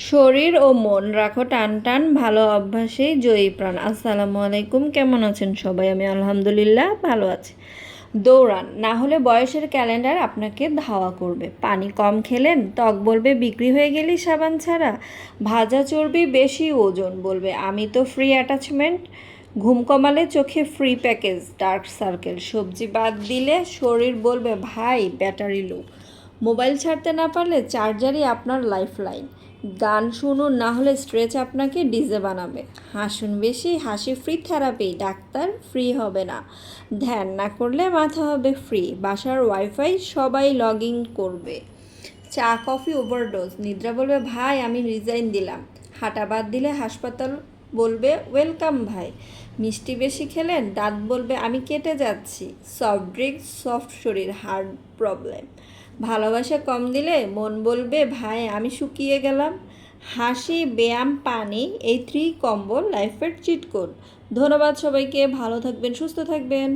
শরীর ও মন রাখো টান টান, ভালো অভ্যাসেই জয়ী প্রাণ। আসসালামু আলাইকুম, কেমন আছেন সবাই? আমি আলহামদুলিল্লাহ ভালো আছি। দৌড়ান, না হলে বয়সের ক্যালেন্ডার আপনাকে ধাওয়া করবে। পানি কম খেলেন, ত্বক বলবে বিক্রি হয়ে গেলি সাবান ছাড়া। ভাজা চর্বি বেশি, ওজন বলবে আমি তো ফ্রি অ্যাটাচমেন্ট। ঘুম কমালে চোখে ফ্রি প্যাকেজ, ডার্ক সার্কেল। সবজি বাদ দিলে শরীর বলবে ভাই ব্যাটারি লো। মোবাইল ছাড়তে না পারলে চার্জারই আপনার লাইফ লাইন। গান শুনুন, না হলে স্ট্রেচ আপনাকে ডিজে বানাবে। হাসুন বেশি, হাসি ফ্রি থেরাপি, ডাক্তার ফ্রি হবে না। ধ্যান না করলে মাথা হবে ফ্রি, বাসার ওয়াইফাই সবাই লগ ইন করবে। চা কফি ওভারডোজ, নিদ্রা বলবে ভাই আমি রিজাইন দিলাম। হাঁটা বাদ দিলে হাসপাতাল বলবে ওয়েলকাম ভাই। মিষ্টি বেশি খেলেন, দাঁত বলবে আমি কেটে যাচ্ছি। সফট ড্রিঙ্কস সফট শরীর, হার্ট প্রবলেম। ভালোবাসা কম দিলে মন বলবে ভাই আমি শুকিয়ে গেলাম। হাসি, ব্যায়াম, পানি, এই থ্রি কম্বো লাইফের চিট কোড। ধন্যবাদ সবাইকে, ভালো থাকবেন, সুস্থ থাকবেন।